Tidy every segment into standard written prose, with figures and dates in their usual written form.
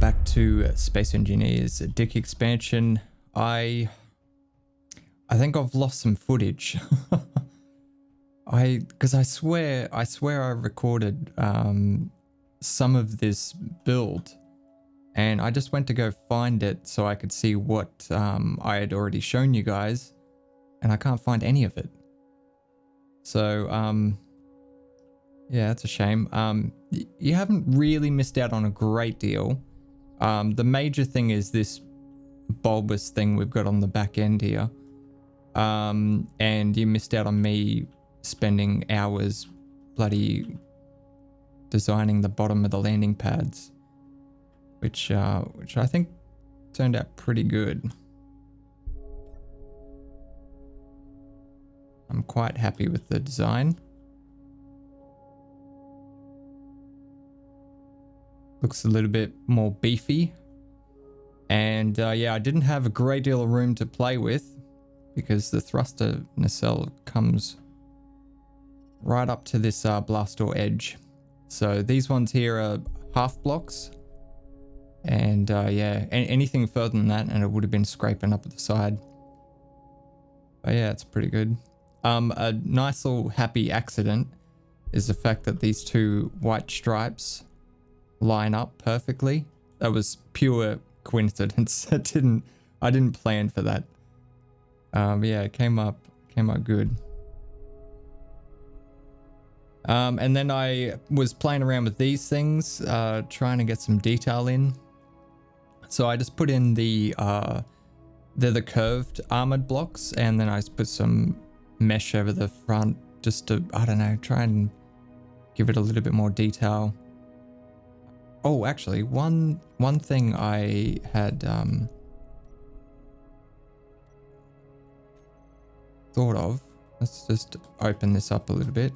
back to Space Engineers DIC expansion. I think I've lost some footage. Because I swear I recorded some of this build, and I just went to go find it so I could see what I had already shown you guys, and I can't find any of it. So yeah, that's a shame. You haven't really missed out on a great deal. The major thing is this bulbous thing we've got on the back end here. And you missed out on me spending hours bloody designing the bottom of the landing pads, which I think turned out pretty good. I'm quite happy with the design. Looks a little bit more beefy. And yeah, I didn't have a great deal of room to play with because the thruster nacelle comes right up to this blast door edge. So these ones here are half blocks. And yeah, anything further than that and it would have been scraping up at the side. But yeah, it's pretty good. A nice little happy accident is the fact that these two white stripes line up perfectly. That was pure coincidence. I didn't plan for that. Yeah, it came up good. And then I was playing around with these things, trying to get some detail in. So I just put in they're the curved armored blocks, and then I just put some mesh over the front just to, I don't know, try and give it a little bit more detail. Oh, actually, one thing I had thought of. Let's just open this up a little bit.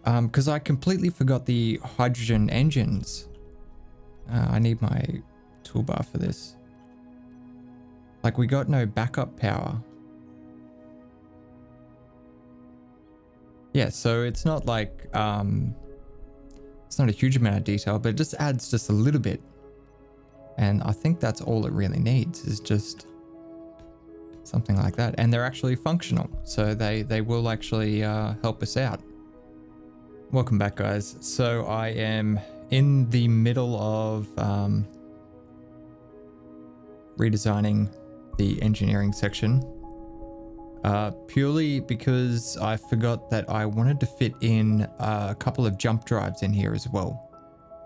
Because I completely forgot the hydrogen engines. I need my toolbar for this. Like, we got no backup power. Yeah, so it's not like, it's not a huge amount of detail, but it just adds just a little bit. And I think that's all it really needs, is just something like that. And they're actually functional, so they will actually help us out. Welcome back, guys. So I am in the middle of redesigning the engineering section. Purely because I forgot that I wanted to fit in a couple of jump drives in here as well.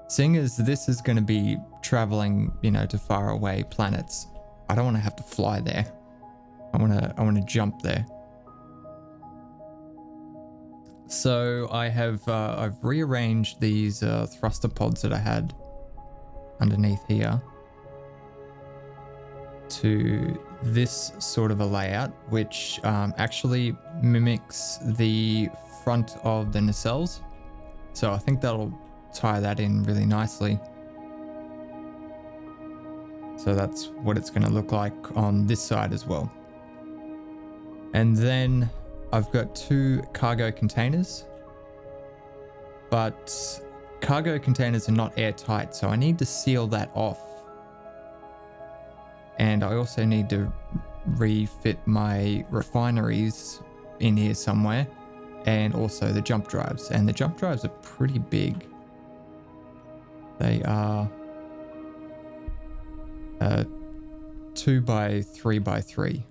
Seeing as this is going to be traveling, you know, to faraway planets, I don't want to have to fly there. I want to jump there. So I have I've rearranged these thruster pods that I had underneath here to this sort of a layout, which actually mimics the front of the nacelles. So I think that'll tie that in really nicely. So that's what it's going to look like on this side as well. And then I've got two cargo containers, but cargo containers are not airtight, so I need to seal that off. And I also need to refit my refineries in here somewhere, and also the jump drives. And the jump drives are pretty big. They are 2 by 3 by 3.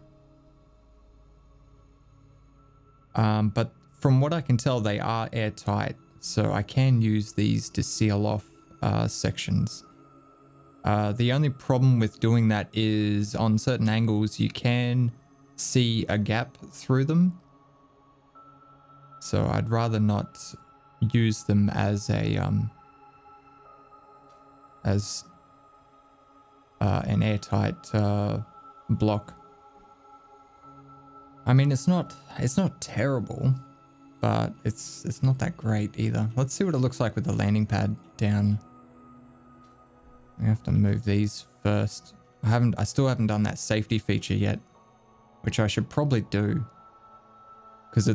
But from what I can tell, they are airtight, so I can use these to seal off sections. The only problem with doing that is on certain angles you can see a gap through them. So I'd rather not use them as a an airtight block. I mean, it's not terrible, but it's not that great either. Let's see what it looks like with the landing pad down. I have to move these first. I still haven't done that safety feature yet, which I should probably do, because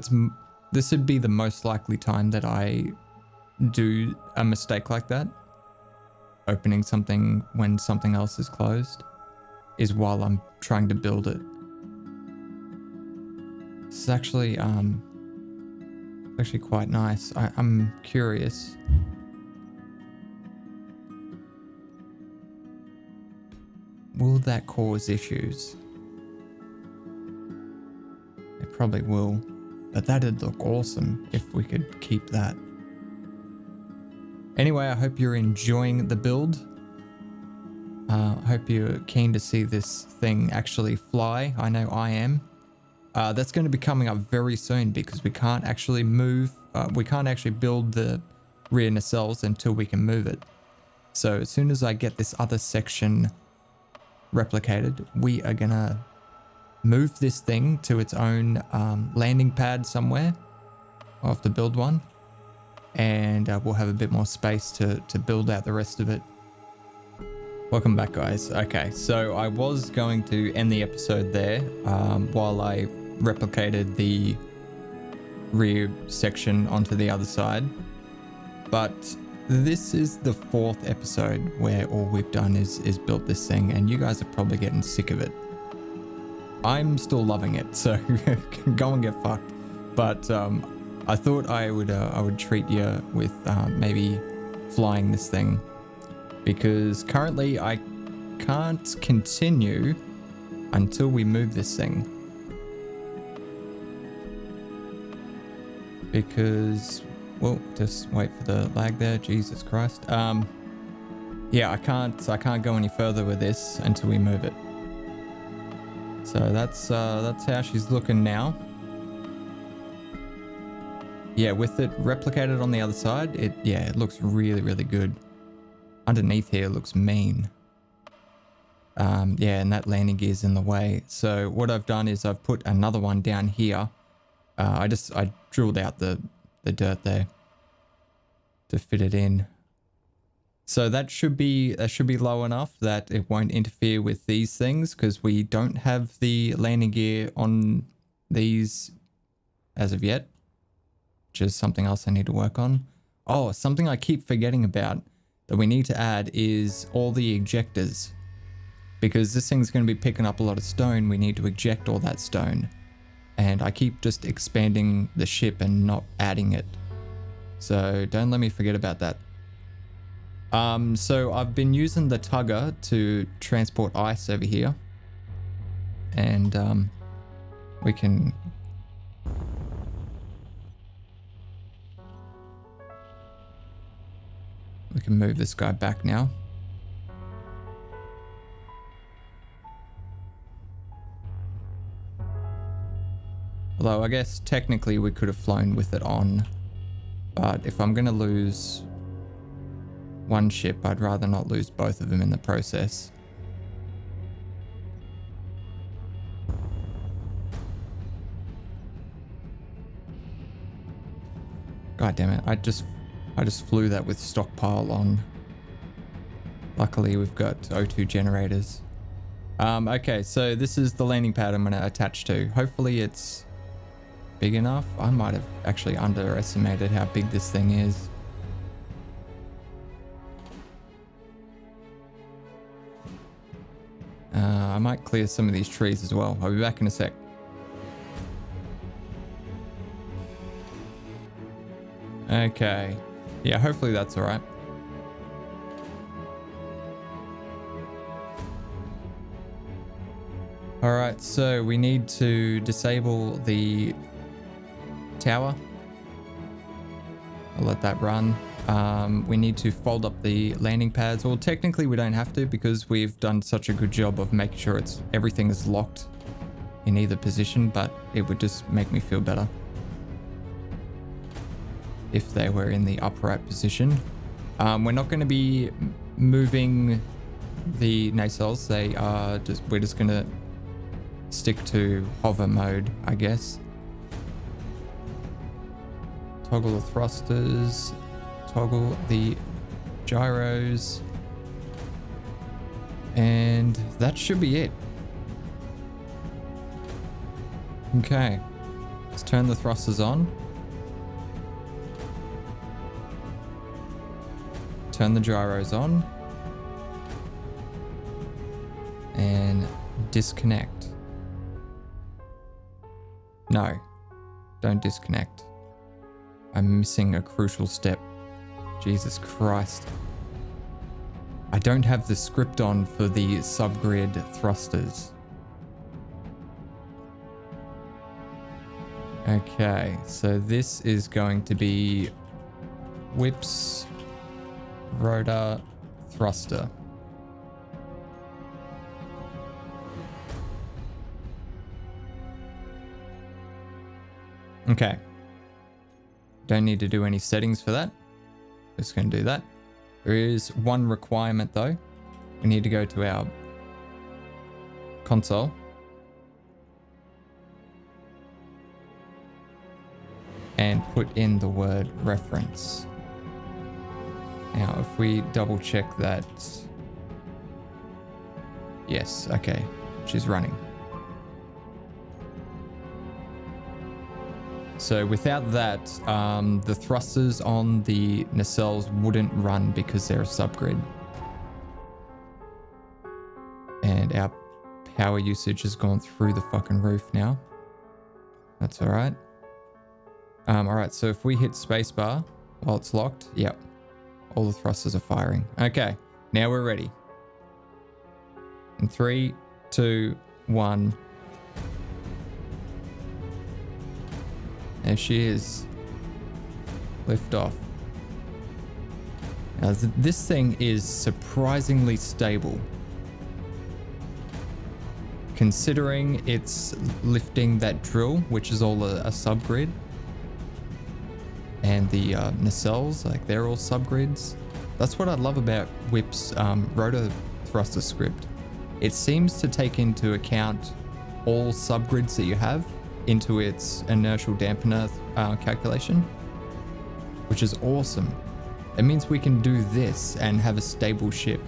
this would be the most likely time that I do a mistake like that. opening something when something else is closed is while I'm trying to build it. It's actually quite nice. I'm curious. Will that cause issues? It probably will, but that'd look awesome if we could keep that. Anyway, I hope you're enjoying the build. I hope you're keen to see this thing actually fly. I know I am. That's going to be coming up very soon because we can't actually move. We can't actually build the rear nacelles until we can move it. So as soon as I get this other section replicated, we are going to move this thing to its own landing pad somewhere. I'll have to build one. And we'll have a bit more space to build out the rest of it. Welcome back, guys. Okay, so I was going to end the episode there while I replicated the rear section onto the other side. But this is the 4th episode where all we've done is built this thing, and you guys are probably getting sick of it. I'm still loving it, so go and get fucked. But I thought I would treat you with maybe flying this thing, because currently I can't continue until we move this thing, because, well, just wait for the lag there. Jesus Christ. Yeah, I can't go any further with this until we move it. So that's how she's looking now. Yeah, with it replicated on the other side, it looks really, really good. Underneath here looks mean. Yeah, and that landing gear's in the way. So what I've done is I've put another one down here. I drilled out the dirt there to fit it in. So that should be low enough that it won't interfere with these things, because we don't have the landing gear on these as of yet. Which is something else I need to work on. Oh, something I keep forgetting about that we need to add is all the ejectors. Because this thing's going to be picking up a lot of stone, we need to eject all that stone. And I keep just expanding the ship and not adding it. So don't let me forget about that. So I've been using the tugger to transport ice over here. And we can... We can move this guy back now. Although I guess technically we could have flown with it on. But if I'm going to lose one ship, I'd rather not lose both of them in the process. God damn it, I just flew that with stockpile on. Luckily, we've got O2 generators. Okay, so this is the landing pad I'm going to attach to. Hopefully it's big enough. I might have actually underestimated how big this thing is. I might clear some of these trees as well. I'll be back in a sec. Okay. Yeah, hopefully that's all right. All right, so we need to disable the tower. I'll let that run. We need to fold up the landing pads. Well, technically we don't have to, because we've done such a good job of making sure everything is locked in either position, but it would just make me feel better if they were in the upright position. We're not going to be moving the nacelles. We're just going to stick to hover mode, I guess. Toggle the thrusters, toggle the gyros, and that should be it. Okay, let's turn the thrusters on. Turn the gyros on. and disconnect. No, don't disconnect. I'm missing a crucial step. Jesus Christ. I don't have the script on for the subgrid thrusters. Okay, so this is going to be whips, rotor, thruster. Okay. Don't need to do any settings for that. Just going to do that. There is one requirement though. We need to go to our console. And put in the word reference. Now, if we double check that. Yes, okay. She's running. So without that, the thrusters on the nacelles wouldn't run because they're a subgrid. And our power usage has gone through the fucking roof now. That's all right. All right, so if we hit spacebar while it's locked, yep, all the thrusters are firing. Okay, now we're ready. In 3, 2, 1. There she is. Lift off. Now, this thing is surprisingly stable. Considering it's lifting that drill, which is all a subgrid. And the nacelles, like they're all subgrids. That's what I love about Whip's rotor thruster script. It seems to take into account all subgrids that you have into its inertial dampener calculation, which is awesome. It means we can do this and have a stable ship.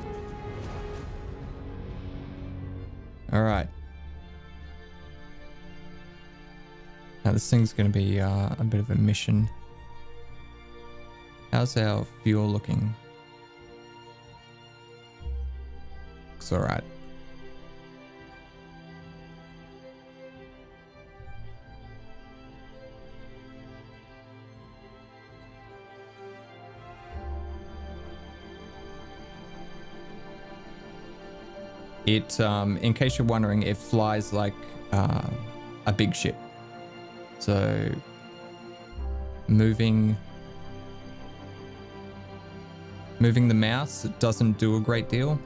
All right. Now this thing's going to be a bit of a mission. How's our fuel looking? Looks all right. It, in case you're wondering, it flies like a big ship. So moving the mouse, it doesn't do a great deal.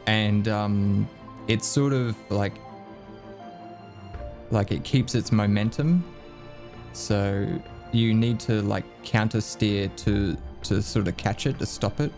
And it's sort of like it keeps its momentum. So you need to like counter steer to sort of catch it, to stop it.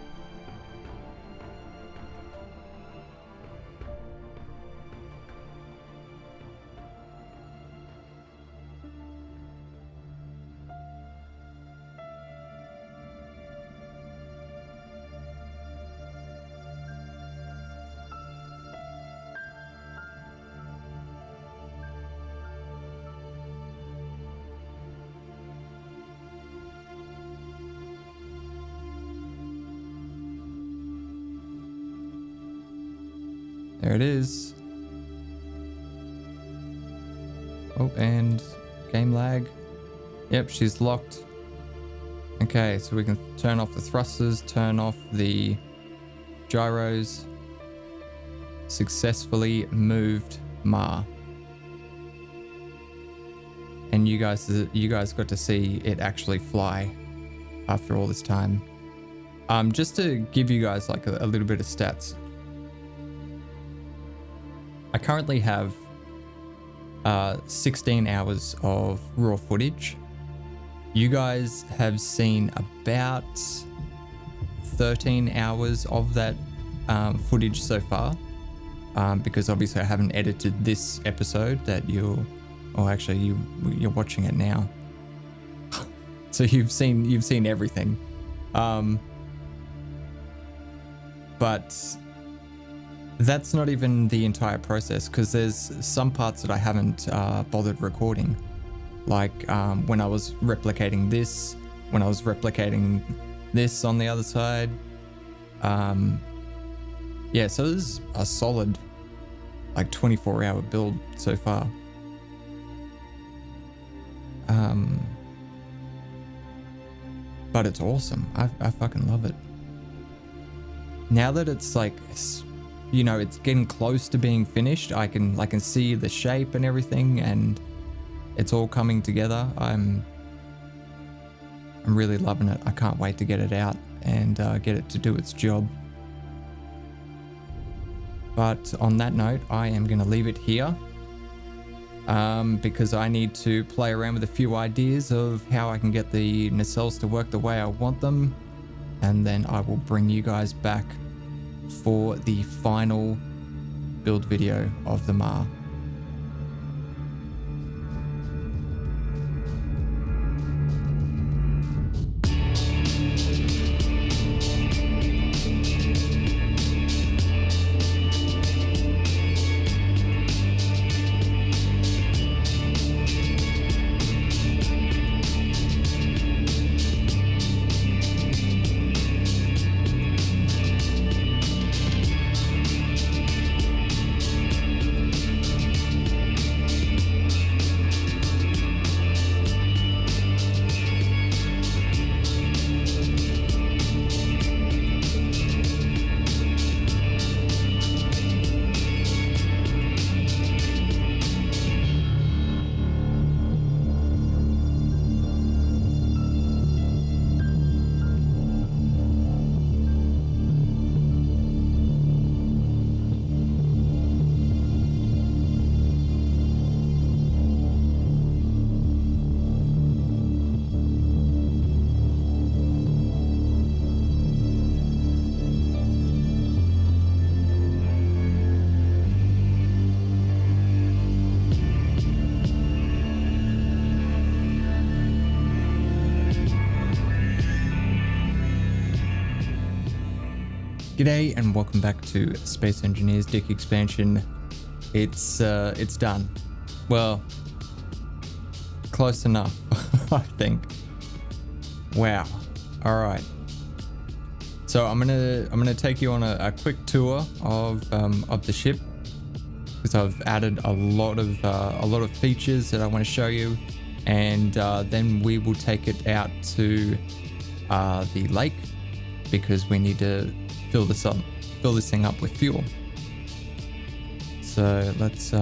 There it is. Oh, and game lag. Yep, she's locked. Okay, so we can turn off the thrusters, turn off the gyros. Successfully moved Ma. And you guys got to see it actually fly after all this time. Just to give you guys like a little bit of stats. I currently have 16 hours of raw footage. You guys have seen about 13 hours of that footage so far, because obviously I haven't edited this episode that you're watching it now. So you've seen everything, but that's not even the entire process, because there's some parts that I haven't bothered recording. Like when I was replicating this, when I was replicating this on the other side. yeah, so this is a solid like 24-hour build so far. But it's awesome. I fucking love it. Now that it's like, you know, it's getting close to being finished, I can see the shape and everything, and it's all coming together. I'm really loving it. I can't wait to get it out and get it to do its job. But on that note, I am going to leave it here because I need to play around with a few ideas of how I can get the nacelles to work the way I want them. And then I will bring you guys back for the final build video of the MAR. G'day and welcome back to Space Engineers DIC expansion. It's done. Well, close enough, I think. Wow. All right. So I'm gonna take you on a quick tour of the ship because I've added a lot of features that I want to show you, and then we will take it out to the lake because we need to fill this thing up with fuel. So let's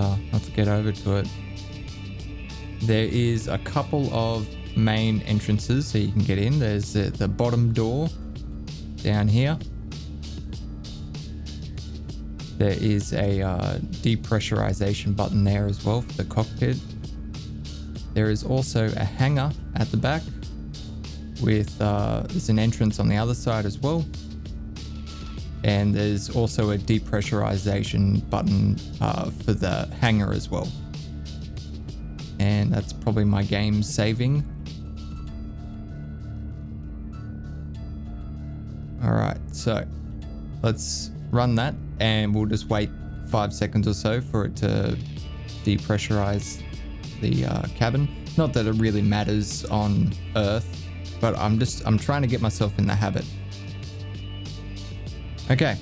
get over to it. There is a couple of main entrances so you can get in. There's the bottom door down here. There is a depressurization button there as well for the cockpit. There is also a hangar at the back with there's an entrance on the other side as well. And there's also a depressurization button for the hangar as well. And that's probably my game saving. All right, so let's run that and we'll just wait 5 seconds or so for it to depressurize the cabin. Not that it really matters on Earth, but I'm trying to get myself in the habit. Okay,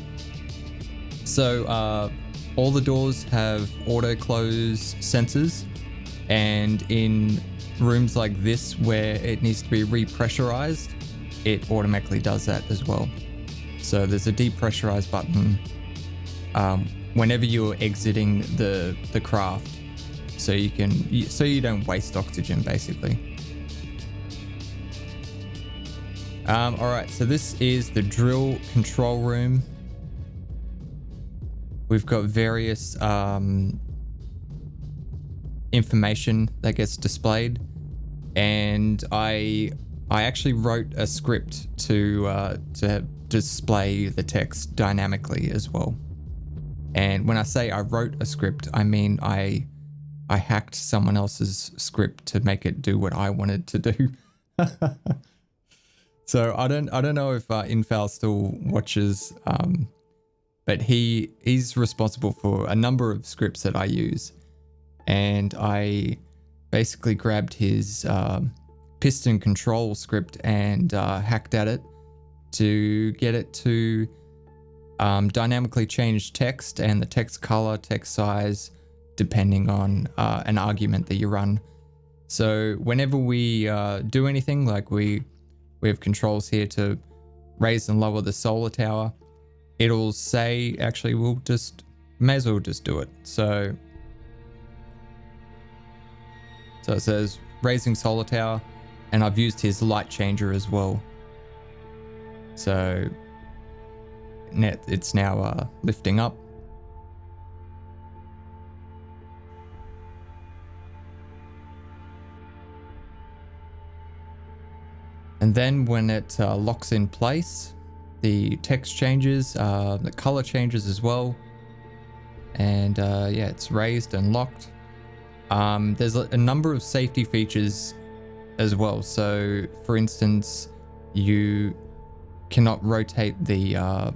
so all the doors have auto close sensors, and in rooms like this where it needs to be repressurized, it automatically does that as well. So there's a depressurize button whenever you're exiting the craft, so you don't waste oxygen basically. All right, so this is the drill control room. We've got various information that gets displayed, and I actually wrote a script to display the text dynamically as well. And when I say I wrote a script, I mean I hacked someone else's script to make it do what I wanted to do. So I don't know if Infal still watches, but he's responsible for a number of scripts that I use, and I basically grabbed his piston control script and hacked at it to get it to dynamically change text and the text color, text size, depending on an argument that you run. So whenever we do anything, like we have controls here to raise and lower the solar tower, it'll say, actually, may as well just do it. So it says raising solar tower, and I've used his light changer as well. So it's now lifting up. And then when it locks in place, the text changes, the color changes as well. And yeah, it's raised and locked. There's a number of safety features as well. So for instance, you cannot rotate the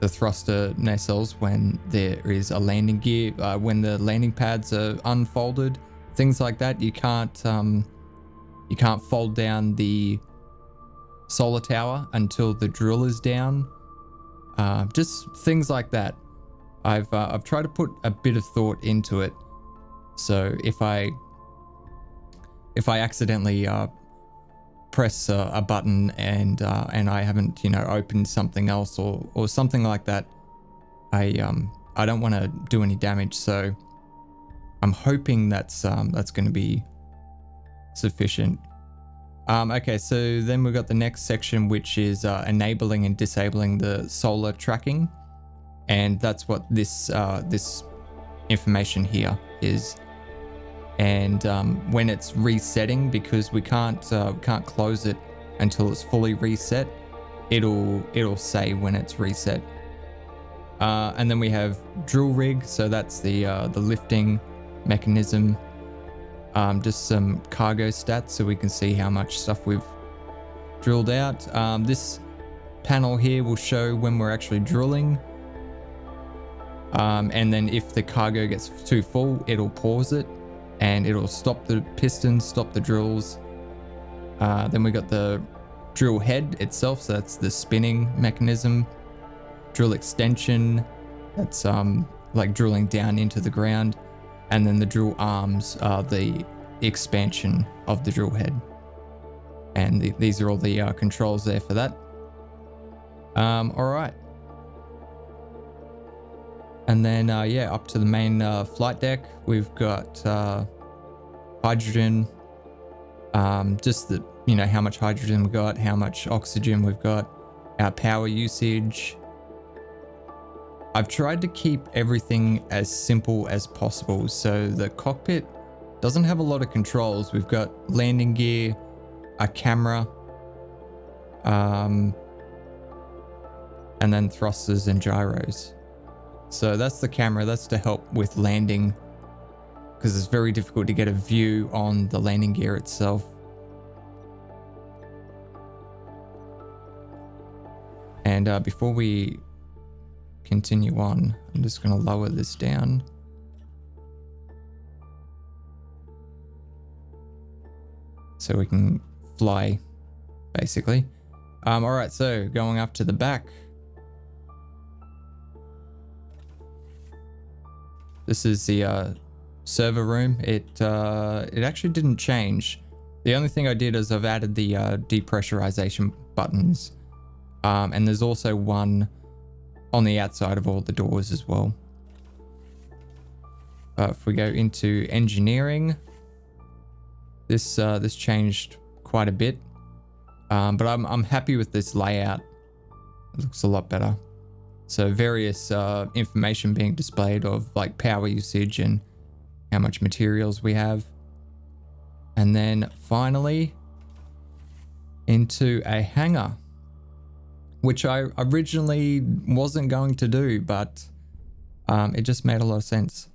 thruster nacelles when there is a landing gear, when the landing pads are unfolded, things like that. You can't fold down the solar tower until the drill is down. Just things like that. I've tried to put a bit of thought into it. So if I accidentally press a button and I haven't opened something else or something like that, I don't want to do any damage. So I'm hoping that's going to be sufficient. Okay, so then we've got the next section, which is enabling and disabling the solar tracking, and that's what this information here is. And when it's resetting, because we can't close it until it's fully reset, it'll say when it's reset. And then we have drill rig, so that's the lifting mechanism. Just some cargo stats so we can see how much stuff we've drilled out. This panel here will show when we're actually drilling. And then if the cargo gets too full, it'll pause it and it'll stop the pistons, stop the drills. Then we got the drill head itself, so that's the spinning mechanism. Drill extension, that's like drilling down into the ground. And then the drill arms are the expansion of the drill head. And these are all the controls there for that. All right. And then, yeah, up to the main flight deck, we've got hydrogen, just the, how much hydrogen we've got, how much oxygen we've got, our power usage. I've tried to keep everything as simple as possible. So the cockpit doesn't have a lot of controls. We've got landing gear, a camera, and then thrusters and gyros. So that's the camera, that's to help with landing, because it's very difficult to get a view on the landing gear itself. And before we continue on, I'm just going to lower this down. So we can fly, basically. All right, so going up to the back. This is the server room. It actually didn't change. The only thing I did is I've added the depressurization buttons. And there's also one on the outside of all the doors as well. If we go into engineering, this changed quite a bit, but I'm happy with this layout. It looks a lot better. So various information being displayed of like power usage and how much materials we have. And then finally into a hangar, which I originally wasn't going to do, but it just made a lot of sense,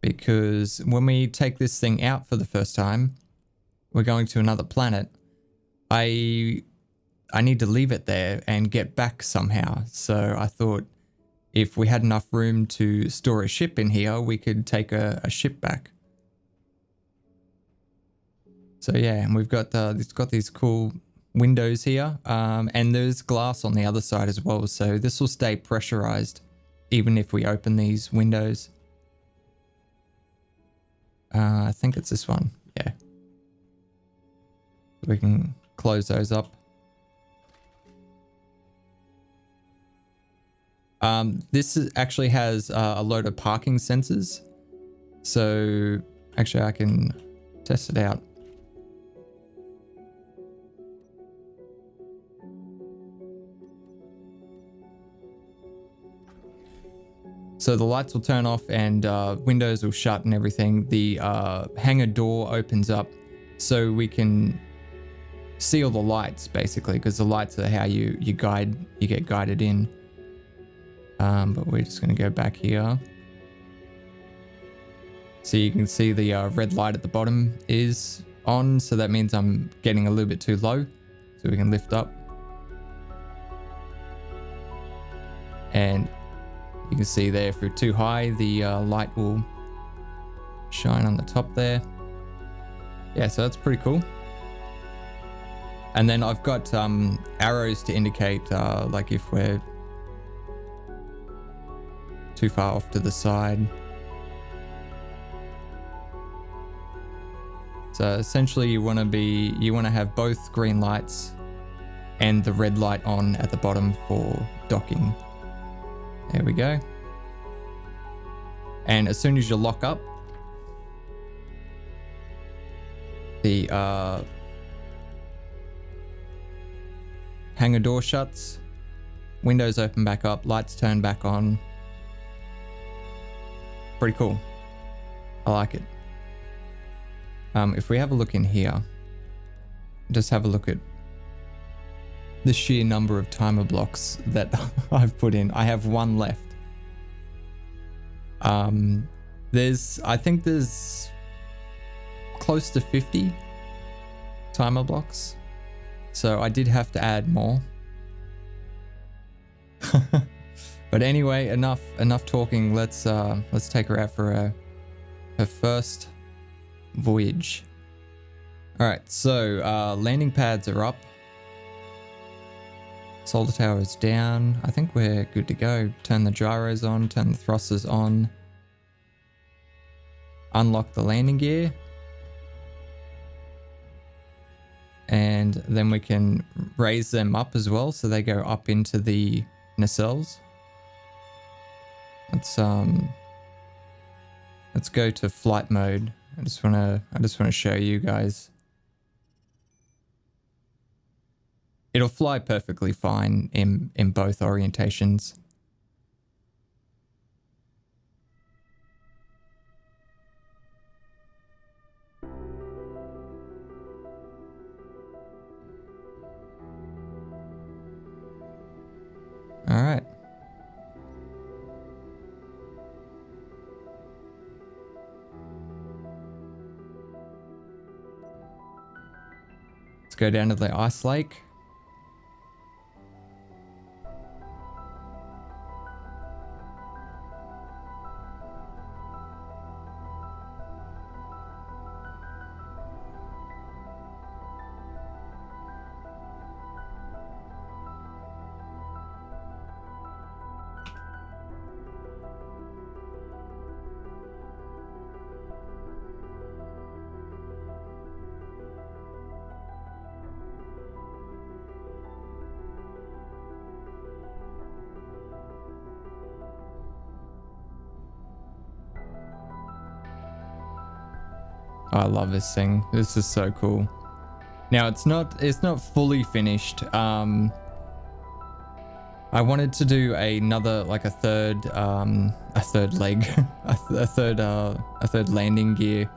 because when we take this thing out for the first time, we're going to another planet. I need to leave it there and get back somehow. So I thought if we had enough room to store a ship in here, we could take a ship back. So yeah, and we've got it's got these cool windows here, and there's glass on the other side as well, so this will stay pressurized even if we open these windows. I think it's this one. Yeah. We can close those up. Actually has a load of parking sensors. So actually I can test it out. So the lights will turn off and windows will shut and everything. The hangar door opens up so we can see all the lights basically, because the lights are how you get guided in. But we're just going to go back here. So you can see the red light at the bottom is on. So that means I'm getting a little bit too low. So we can lift up. And you can see there, if we're too high, the light will shine on the top there. Yeah, so that's pretty cool. And then I've got arrows to indicate like if we're too far off to the side. So essentially you want to have both green lights and the red light on at the bottom for docking. There we go. And as soon as you lock up, the hangar door shuts, windows open back up, lights turn back on. Pretty cool. I like it. If we have a look in here, just have a look at the sheer number of timer blocks that I've put in. I have one left. I think there's close to 50 timer blocks. So I did have to add more. But anyway, enough talking. Let's take her out for her first voyage. All right, so landing pads are up. Solar tower is down. I think we're good to go. Turn the gyros on, turn the thrusters on. Unlock the landing gear. And then we can raise them up as well, so they go up into the nacelles. Let's go to flight mode. I just wanna show you guys. It'll fly perfectly fine in both orientations. All right. Let's go down to the ice lake. I love this thing. This is so cool. Now it's not fully finished. I wanted to do another, like a third leg, a third landing gear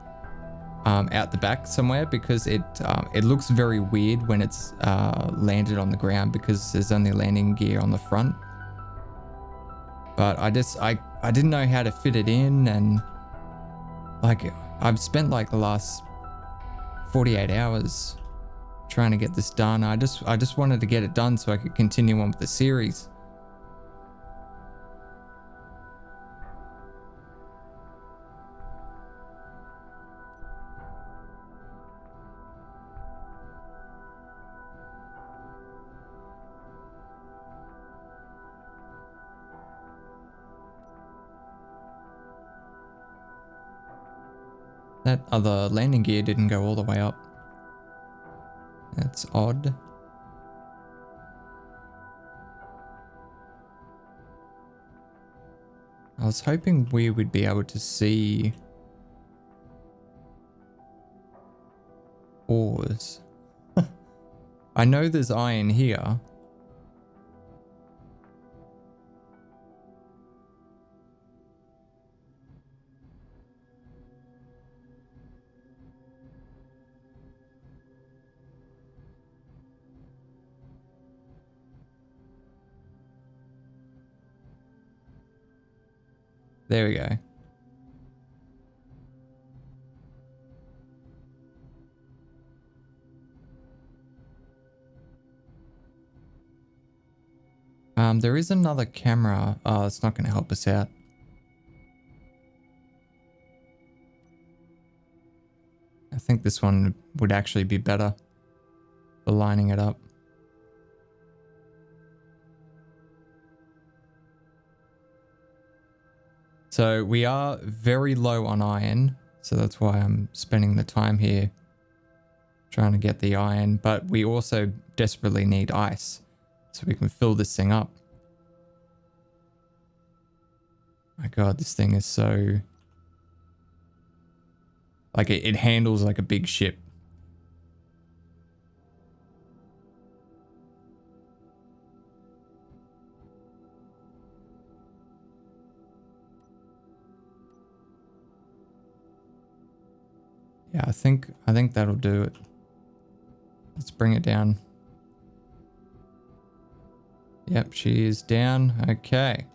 out the back somewhere, because it looks very weird when it's landed on the ground, because there's only landing gear on the front. But I didn't know how to fit it in, and like I've spent like the last 48 hours trying to get this done. I just wanted to get it done so I could continue on with the series. That other landing gear didn't go all the way up. That's odd. I was hoping we would be able to see ores. I know there's iron here. There we go. There is another camera. Oh, it's not going to help us out. I think this one would actually be better for lining it up. So we are very low on iron, so that's why I'm spending the time here trying to get the iron, but we also desperately need ice so we can fill this thing up. My God, this thing is so... like it handles like a big ship. Yeah, I think that'll do it. Let's bring it down. Yep, she is down. Okay.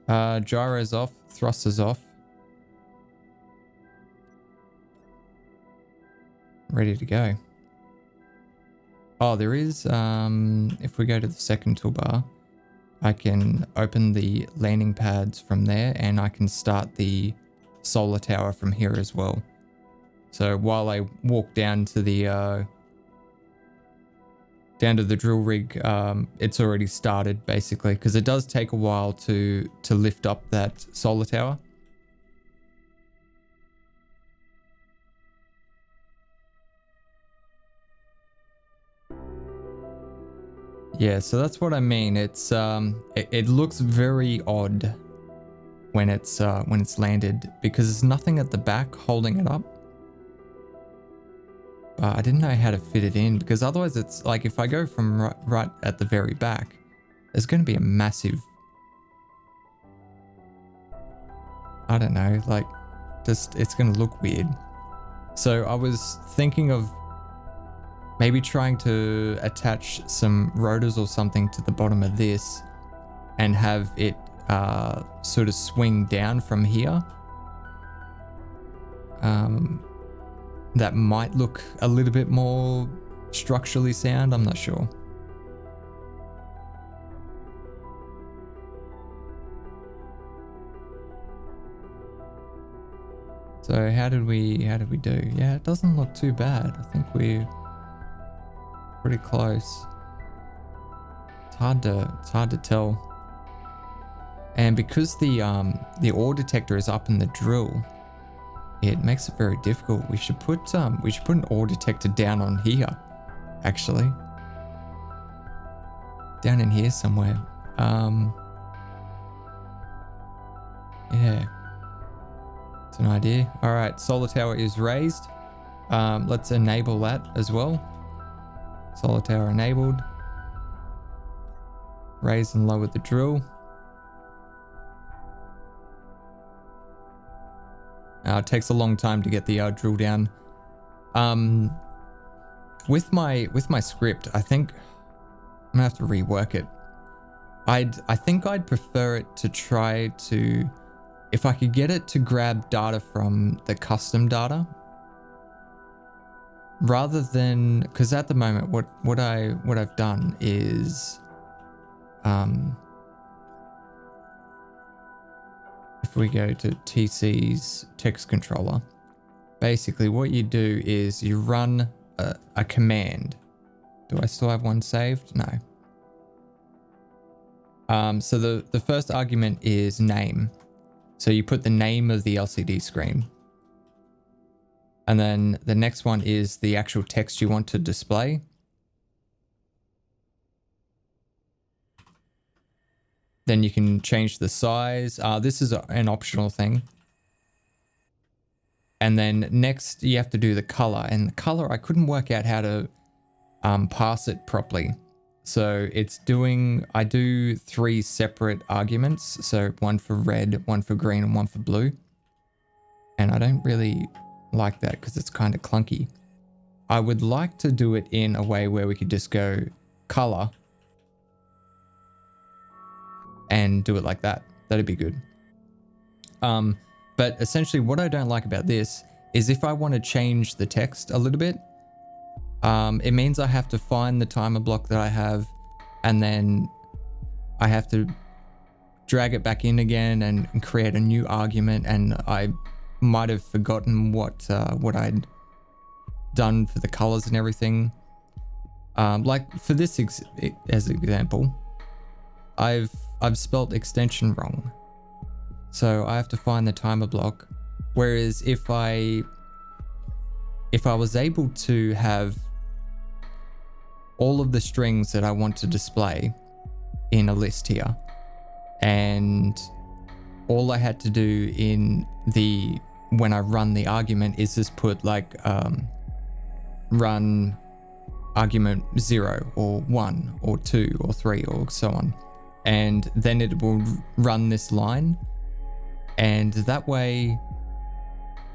Gyro's off, thrusters off. Ready to go. Oh, there is, if we go to the second toolbar, I can open the landing pads from there and I can start the solar tower from here as well. So while I walk down to the drill rig, it's already started basically, because it does take a while to lift up that solar tower. Yeah, so that's what I mean. It's it looks very odd when it's landed because there's nothing at the back holding it up. I didn't know how to fit it in because otherwise it's like if I go from right at the very back, there's going to be a massive, I don't know, like just it's going to look weird. So I was thinking of maybe trying to attach some rotors or something to the bottom of this and have it sort of swing down from here. That might look a little bit more structurally sound, I'm not sure. So how did we do? Yeah, it doesn't look too bad. I think we're pretty close. It's hard to tell. And because the ore detector is up in the drill, it makes it very difficult. We should put an ore detector down on here, actually. Down in here somewhere. Yeah. It's an idea. All right, solar tower is raised. Let's enable that as well. Solar tower enabled. Raise and lower the drill. It takes a long time to get the drill down. With my script, I think I'm gonna have to rework it. I think I'd prefer it to try to, if I could get it to grab data from the custom data, rather than, because at the moment what I've done is, if we go to TC's text controller, basically what you do is you run a command. Do I still have one saved? No. So the first argument is name. So you put the name of the LCD screen. And then the next one is the actual text you want to display. Then you can change the size. This is an optional thing. And then next you have to do the color, and the color, I couldn't work out how to pass it properly. So it's doing, I do 3 separate arguments. So one for red, one for green, and one for blue. And I don't really like that because it's kind of clunky. I would like to do it in a way where we could just go color and do it like that. That'd be good. But essentially what I don't like about this is if I want to change the text a little bit, it means I have to find the timer block that I have, and then I have to drag it back in again and create a new argument, and I might have forgotten what I'd done for the colors and everything. Like for this as an example, I've spelt extension wrong, so I have to find the timer block. Whereas if I was able to have all of the strings that I want to display in a list here, and all I had to do when I run the argument is just put like run argument 0 or 1 or 2 or 3 or so on, and then it will run this line. And that way,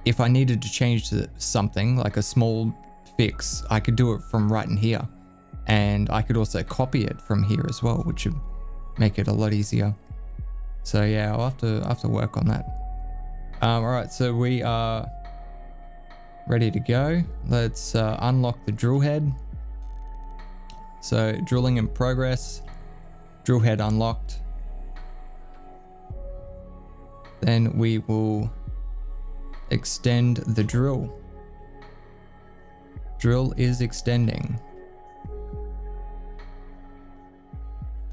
if I needed to change something like a small fix, I could do it from right in here, and I could also copy it from here as well, which would make it a lot easier. So yeah, I'll have to work on that. All right, so we are ready to go. Let's unlock the drill head. So drilling in progress, drill head unlocked. Then we will extend the drill. Drill is extending.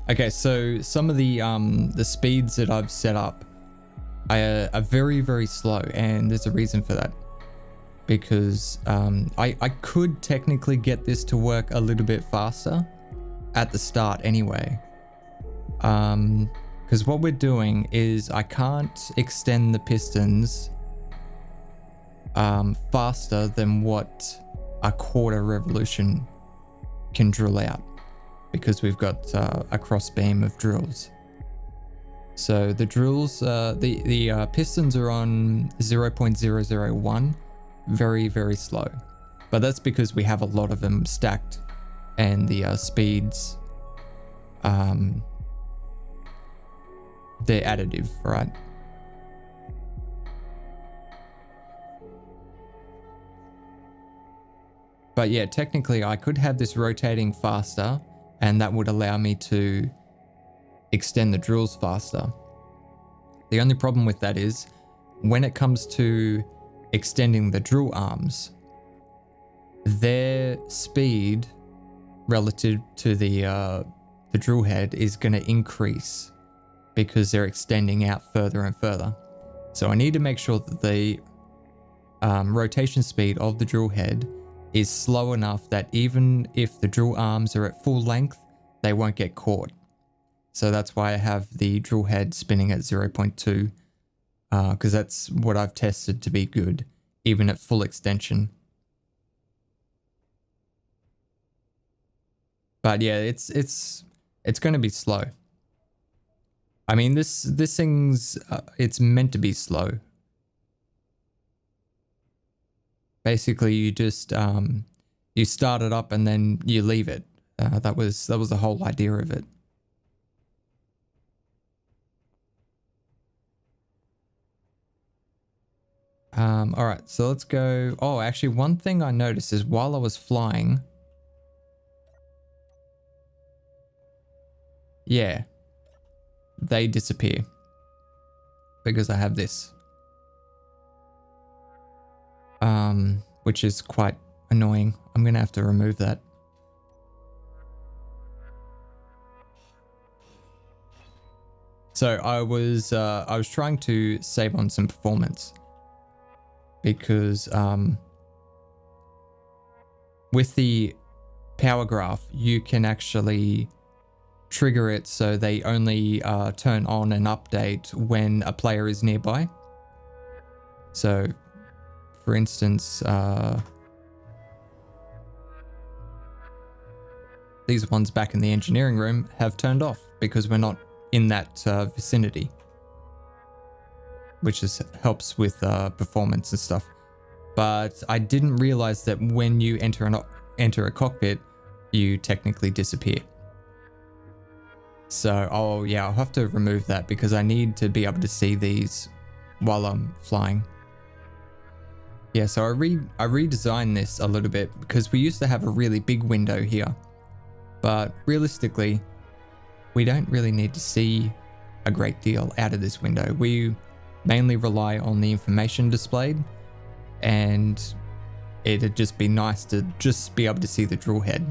Okay, so some of the speeds that I've set up are very, very slow, and there's a reason for that. Because I could technically get this to work a little bit faster at the start anyway. Because what we're doing is I can't extend the pistons faster than what a quarter revolution can drill out, because we've got a cross beam of drills. So the drills, the pistons are on 0.001, very, very slow. But that's because we have a lot of them stacked, and the speeds, they're additive, right? But yeah, technically I could have this rotating faster, and that would allow me to extend the drills faster. The only problem with that is when it comes to extending the drill arms, their speed relative to the drill head is going to increase because they're extending out further and further. So I need to make sure that the rotation speed of the drill head is slow enough that even if the drill arms are at full length, they won't get caught. So that's why I have the drill head spinning at 0.2, because that's what I've tested to be good, even at full extension. But yeah, it's going to be slow. I mean, this thing's it's meant to be slow. Basically, you just you start it up and then you leave it. That was the whole idea of it. All right, so let's go. Oh, actually, one thing I noticed is while I was flying, yeah, they disappear because I have this, which is quite annoying. I'm gonna have to remove that. So I was trying to save on some performance because with the power graph, you can actually trigger it so they only turn on and update when a player is nearby. So, for instance, these ones back in the engineering room have turned off because we're not in that vicinity, which helps with performance and stuff. But I didn't realize that when you enter a cockpit, you technically disappear. So, oh yeah, I'll have to remove that because I need to be able to see these while I'm flying. Yeah, so I redesigned this a little bit because we used to have a really big window here. But realistically, we don't really need to see a great deal out of this window. We mainly rely on the information displayed, and it'd just be nice to just be able to see the drill head.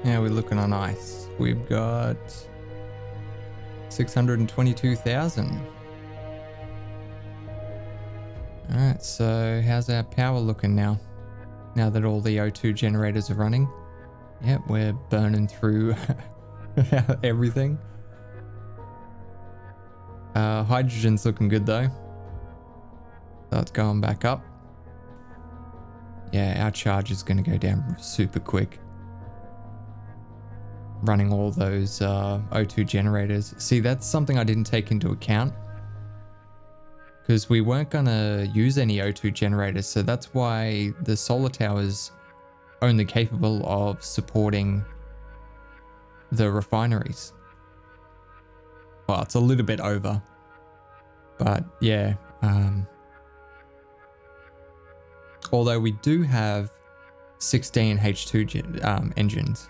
Now we're looking on ice. We've got 622,000. Alright, so how's our power looking now? Now that all the O2 generators are running? Yep, we're burning through everything. Hydrogen's looking good though. So it's going back up. Yeah, our charge is going to go down super quick. Running all those O2 generators. See, that's something I didn't take into account because we weren't going to use any O2 generators, so that's why the solar tower's only capable of supporting the refineries. Well, it's a little bit over, but yeah. Although we do have 16 H2 engines.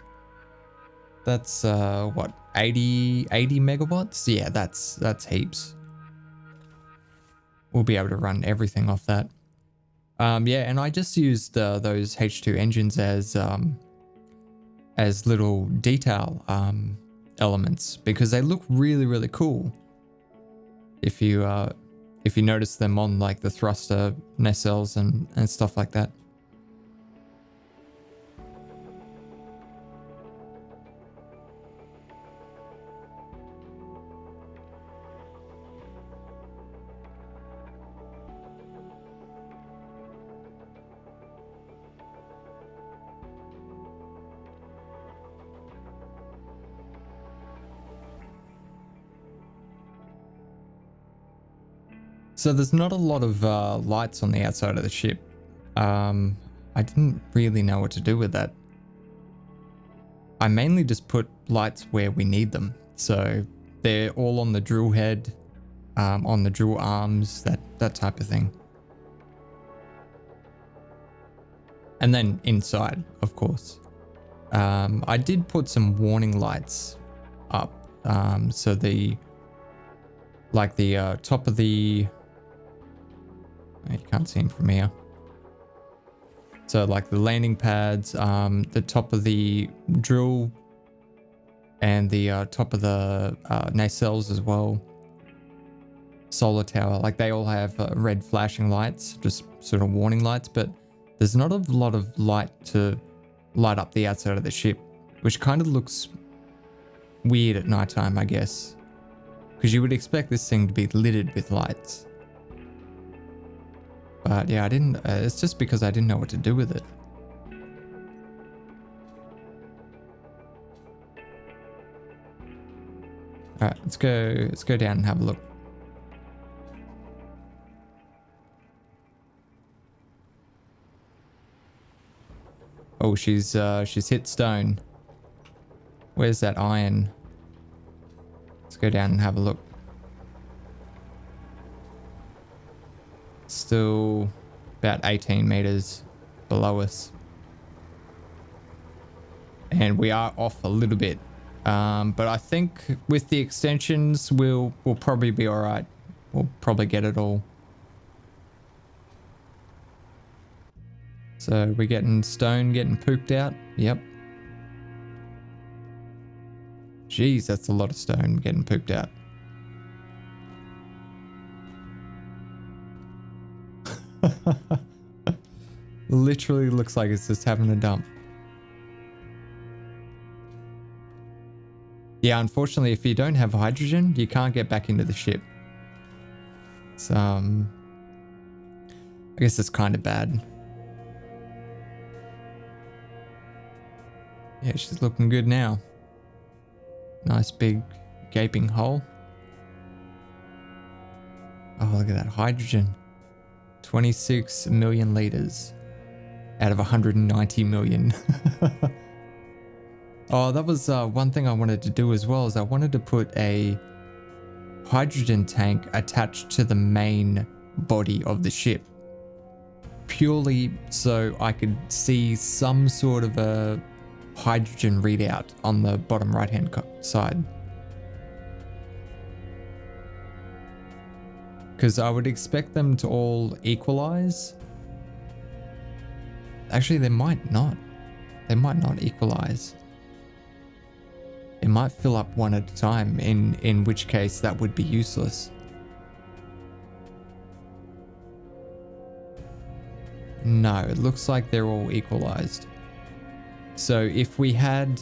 That's what, 80 megawatts? Yeah, that's heaps. We'll be able to run everything off that. Yeah, and I just used those H2 engines as little detail elements because they look really, really cool. If you notice them on like the thruster nacelles and stuff like that. So there's not a lot of lights on the outside of the ship. I didn't really know what to do with that. I mainly just put lights where we need them. So they're all on the drill head, on the drill arms, that type of thing. And then inside, of course. I did put some warning lights up. So the top of the... You can't see them from here. So like the landing pads, the top of the drill and the top of the nacelles as well. Solar tower, like they all have red flashing lights, just sort of warning lights, but there's not a lot of light to light up the outside of the ship, which kind of looks weird at nighttime, I guess. Because you would expect this thing to be littered with lights. But yeah, I didn't, it's just because I didn't know what to do with it. Alright, let's go down and have a look. Oh, she's hit stone. Where's that iron? Let's go down and have a look. Still about 18 meters below us. And we are off a little bit. But I think with the extensions, we'll probably be all right. We'll probably get it all. So we're getting stone getting pooped out. Yep. Jeez, that's a lot of stone getting pooped out. Literally looks like it's just having a dump. Yeah, unfortunately, if you don't have hydrogen, you can't get back into the ship. So, I guess it's kind of bad. Yeah, she's looking good now. Nice big gaping hole. Oh, look at that hydrogen. 26 million liters out of 190 million. Oh, that was one thing I wanted to do as well, is I wanted to put a hydrogen tank attached to the main body of the ship. Purely so I could see some sort of a hydrogen readout on the bottom right hand side. Because I would expect them to all equalize. Actually, they might not. They might not equalize. It might fill up one at a time, in which case that would be useless. No, it looks like they're all equalized. So if we had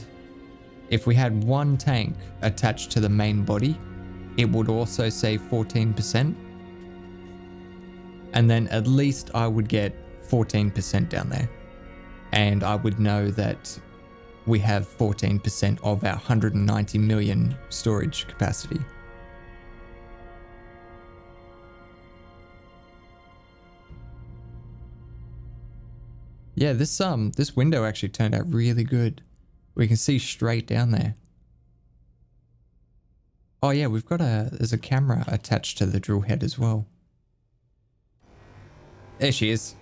one tank attached to the main body, it would also save 14%. And then at least I would get 14% down there. And I would know that we have 14% of our 190 million storage capacity. Yeah, this window actually turned out really good. We can see straight down there. Oh yeah, there's a camera attached to the drill head as well. There she is.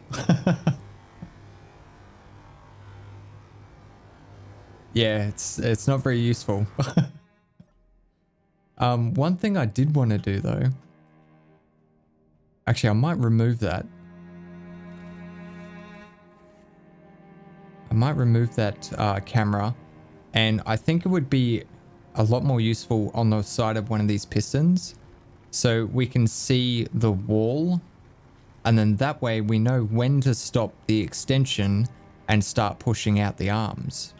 Yeah, it's not very useful. One thing I did want to do though. Actually, I might remove that. I might remove that camera, and I think it would be a lot more useful on the side of one of these pistons, so we can see the wall, and then that way we know when to stop the extension and start pushing out the arms.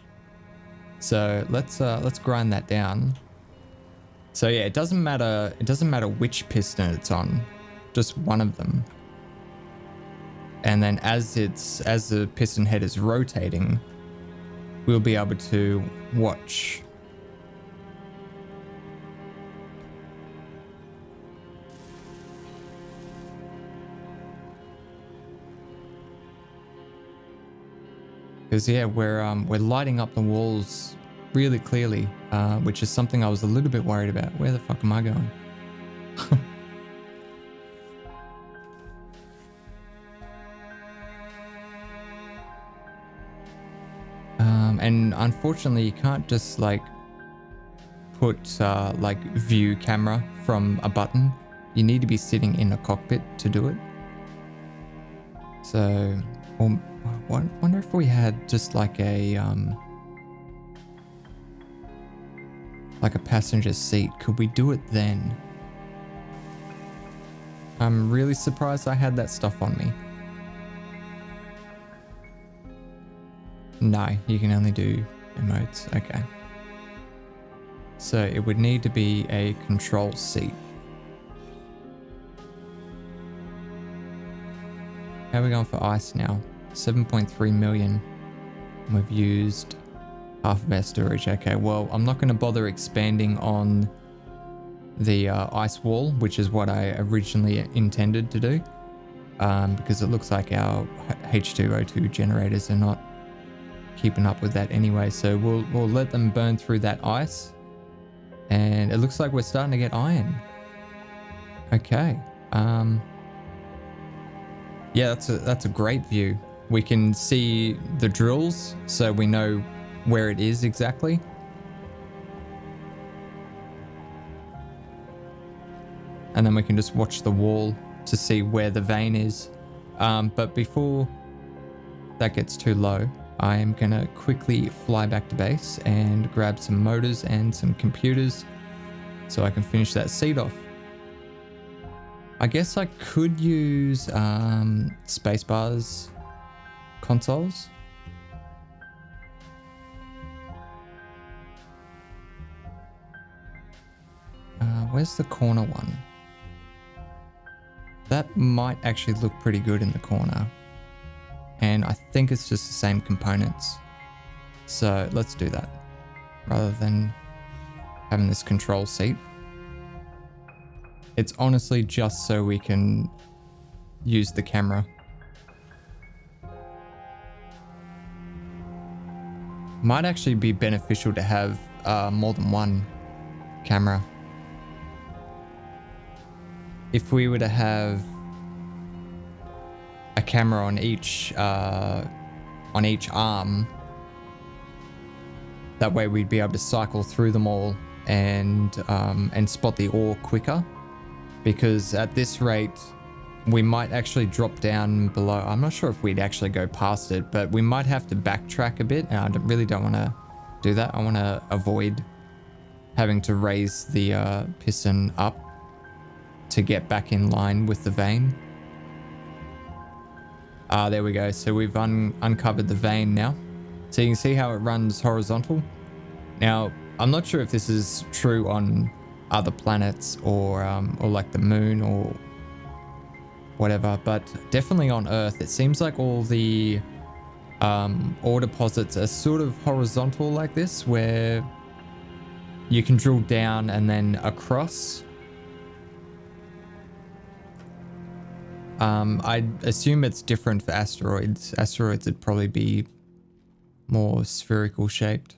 So let's grind that down. So yeah, it doesn't matter which piston it's on, just one of them. And then as the piston head is rotating, we'll be able to watch. Because yeah, we're lighting up the walls really clearly, which is something I was a little bit worried about. Where the fuck am I going? And unfortunately, you can't just like put like view camera from a button. You need to be sitting in a cockpit to do it. So, wonder if we had just like a passenger seat. Could we do it then? I'm really surprised I had that stuff on me. No, you can only do emotes. Okay. So it would need to be a control seat. How are we going for ice now? 7.3 million. We've used half of our storage. Okay, well, I'm not going to bother expanding on the ice wall, which is what I originally intended to do, because it looks like our H2O2 generators are not keeping up with that anyway. So we'll let them burn through that ice, and it looks like we're starting to get iron. Okay. Yeah, that's a great view. We can see the drills, so we know where it is exactly. And then we can just watch the wall to see where the vein is. But before that gets too low, I am gonna quickly fly back to base and grab some motors and some computers so I can finish that seed off. I guess I could use spacebar's consoles. Where's the corner one? That might actually look pretty good in the corner. And I think it's just the same components. So let's do that rather than having this control seat. It's honestly just so we can use the camera. Might actually be beneficial to have more than one camera. If we were to have a camera on each arm, that way we'd be able to cycle through them all and spot the ore quicker. Because at this rate, we might actually drop down below. I'm not sure if we'd actually go past it, but we might have to backtrack a bit. And I really don't want to do that. I want to avoid having to raise the piston up to get back in line with the vein. There we go. So we've uncovered the vein now. So you can see how it runs horizontal. Now, I'm not sure if this is true on other planets or like the moon or whatever, but definitely on Earth, it seems like all the ore deposits are sort of horizontal like this, where you can drill down and then across. I'd assume it's different for asteroids. Asteroids would probably be more spherical shaped.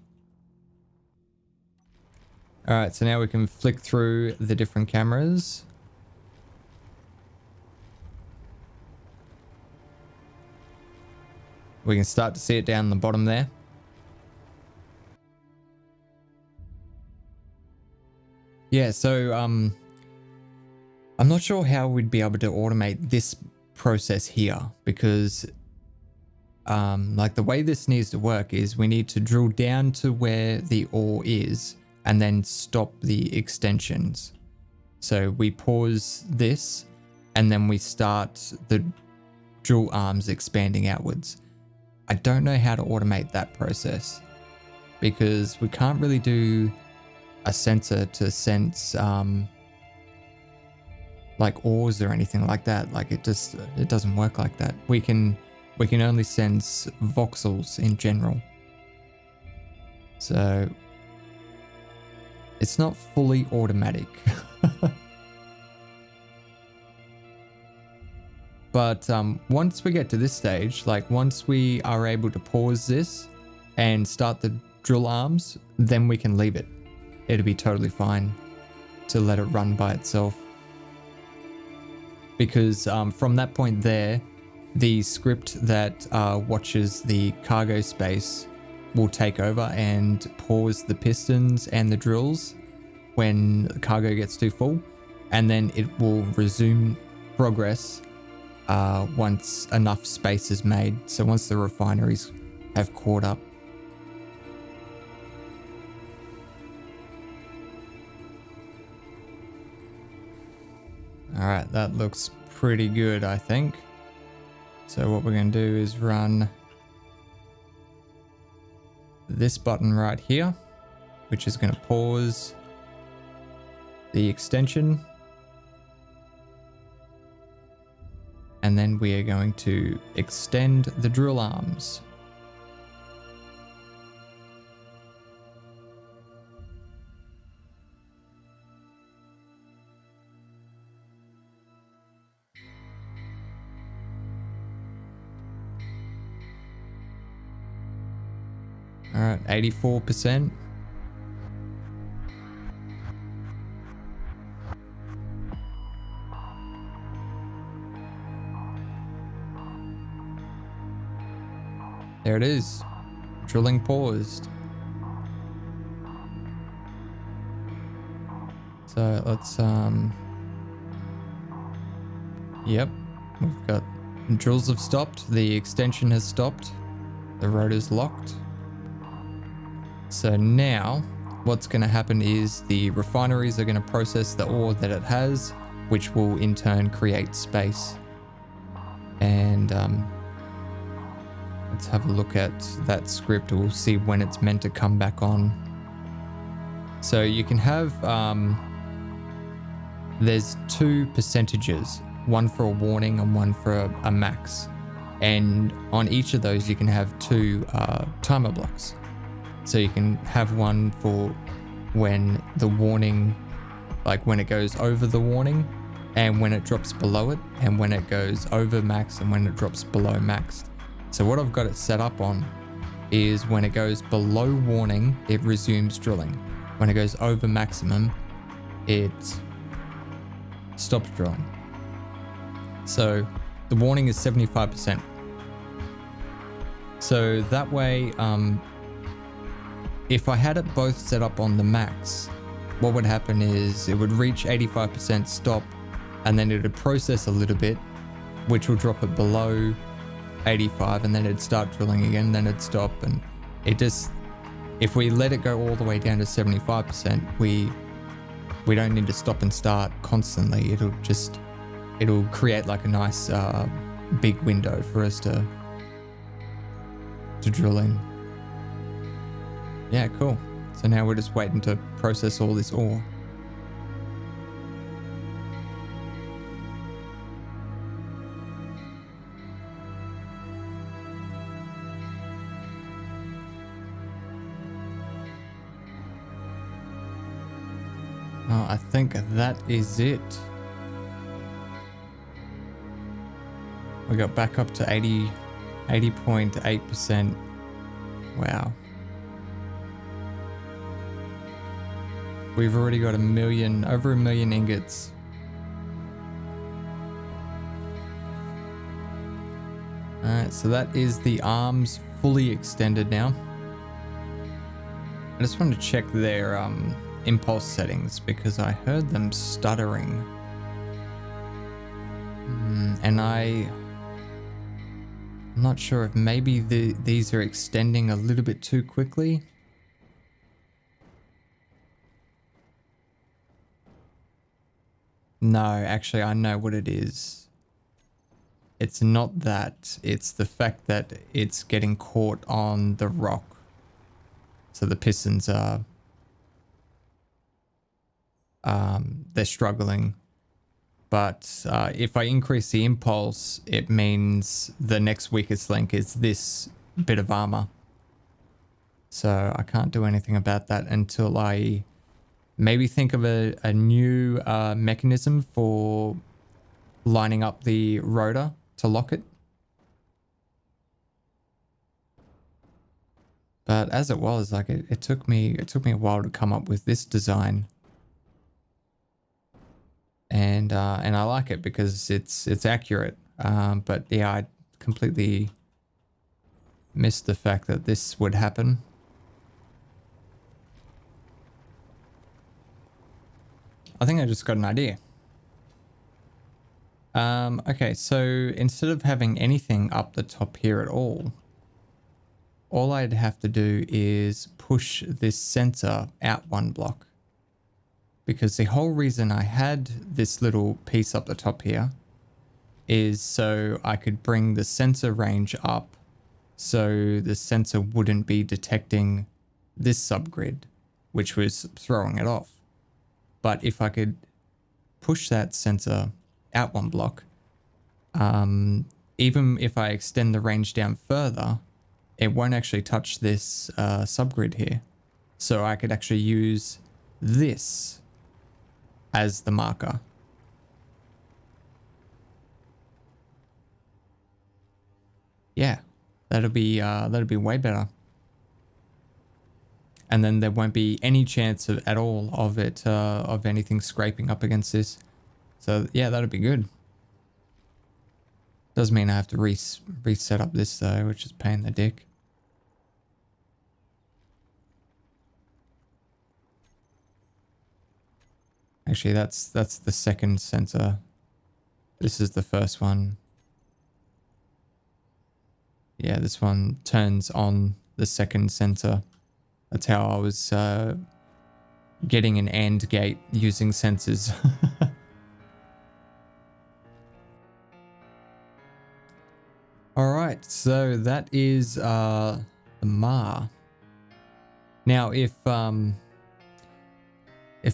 All right, so now we can flick through the different cameras. We can start to see it down the bottom there. Yeah, so I'm not sure how we'd be able to automate this process here, because like the way this needs to work is we need to drill down to where the ore is and then stop the extensions. So we pause this and then we start the drill arms expanding outwards. I don't know how to automate that process because we can't really do a sensor to sense like ores or anything like that. Like it doesn't work like that. We can only sense voxels in general. So it's not fully automatic. But once we get to this stage, like once we are able to pause this and start the drill arms, then we can leave it. It'll be totally fine to let it run by itself. Because from that point there, the script that watches the cargo space will take over and pause the pistons and the drills when the cargo gets too full, and then it will resume progress once enough space is made. So once the refineries have caught up. All right, that looks pretty good, I think. So what we're going to do is run this button right here, which is going to pause the extension. And then we are going to extend the drill arms. All right, 84%. There it is. Drilling paused. So let's yep, we've got Drills have stopped. The extension has stopped. The rotor's locked. So now what's going to happen is the refineries are going to process the ore that it has, which will in turn create space. And let's have a look at that script. We'll see when it's meant to come back on. So you can have, there's 2 percentages, one for a warning and one for a max. And on each of those, you can have 2 timer blocks. So you can have one for when the warning, like when it goes over the warning and when it drops below it, and when it goes over max and when it drops below max. So what I've got it set up on is when it goes below warning, it resumes drilling. When it goes over maximum, it stops drilling. So the warning is 75%. So that way, if I had it both set up on the max, what would happen is it would reach 85% stop, and then it would process a little bit, which will drop it below 85, and then it'd start drilling again, then it'd stop. And it just, if we let it go all the way down to 75%, we don't need to stop and start constantly. It'll create like a nice big window for us to drill in. Yeah, cool. So now we're just waiting to process all this ore. Oh, I think that is it. We got back up to 80.8%. Wow. We've already got over a million ingots. Alright, so that is the arms fully extended now. I just want to check their impulse settings because I heard them stuttering. And I'm not sure if maybe these are extending a little bit too quickly. No, actually I know what it is. It's not that. It's the fact that it's getting caught on the rock. So the pistons are... they're struggling. But if I increase the impulse, it means the next weakest link is this bit of armor. So I can't do anything about that until I maybe think of a new mechanism for lining up the rotor to lock it. But as it was, like it took me a while to come up with this design. And I like it because it's accurate. But yeah, I completely missed the fact that this would happen. I think I just got an idea. Okay, so instead of having anything up the top here at all I'd have to do is push this sensor out 1 block. Because the whole reason I had this little piece up the top here is so I could bring the sensor range up so the sensor wouldn't be detecting this subgrid, which was throwing it off. But if I could push that sensor out 1 block, even if I extend the range down further, it won't actually touch this subgrid here. So I could actually use this as the marker. Yeah, that'll be way better. And then there won't be any chance at all of it of anything scraping up against this. So yeah, that'll be good. Does mean I have to reset up this though, which is a pain in the dick. Actually, that's the second sensor. This is the first one. Yeah, this one turns on the second sensor. That's how I was getting an AND gate using sensors. All right, so that is the Ma. Now, if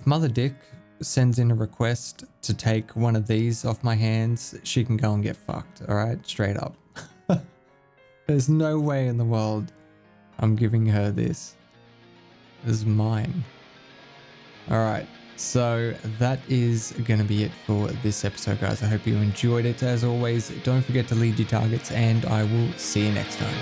Mother DIC sends in a request to take one of these off my hands, she can go and get fucked. All right, straight up. There's no way in the world I'm giving her this. This is mine. All right. So that is going to be it for this episode, guys. I hope you enjoyed it. As always, don't forget to lead your targets, and I will see you next time.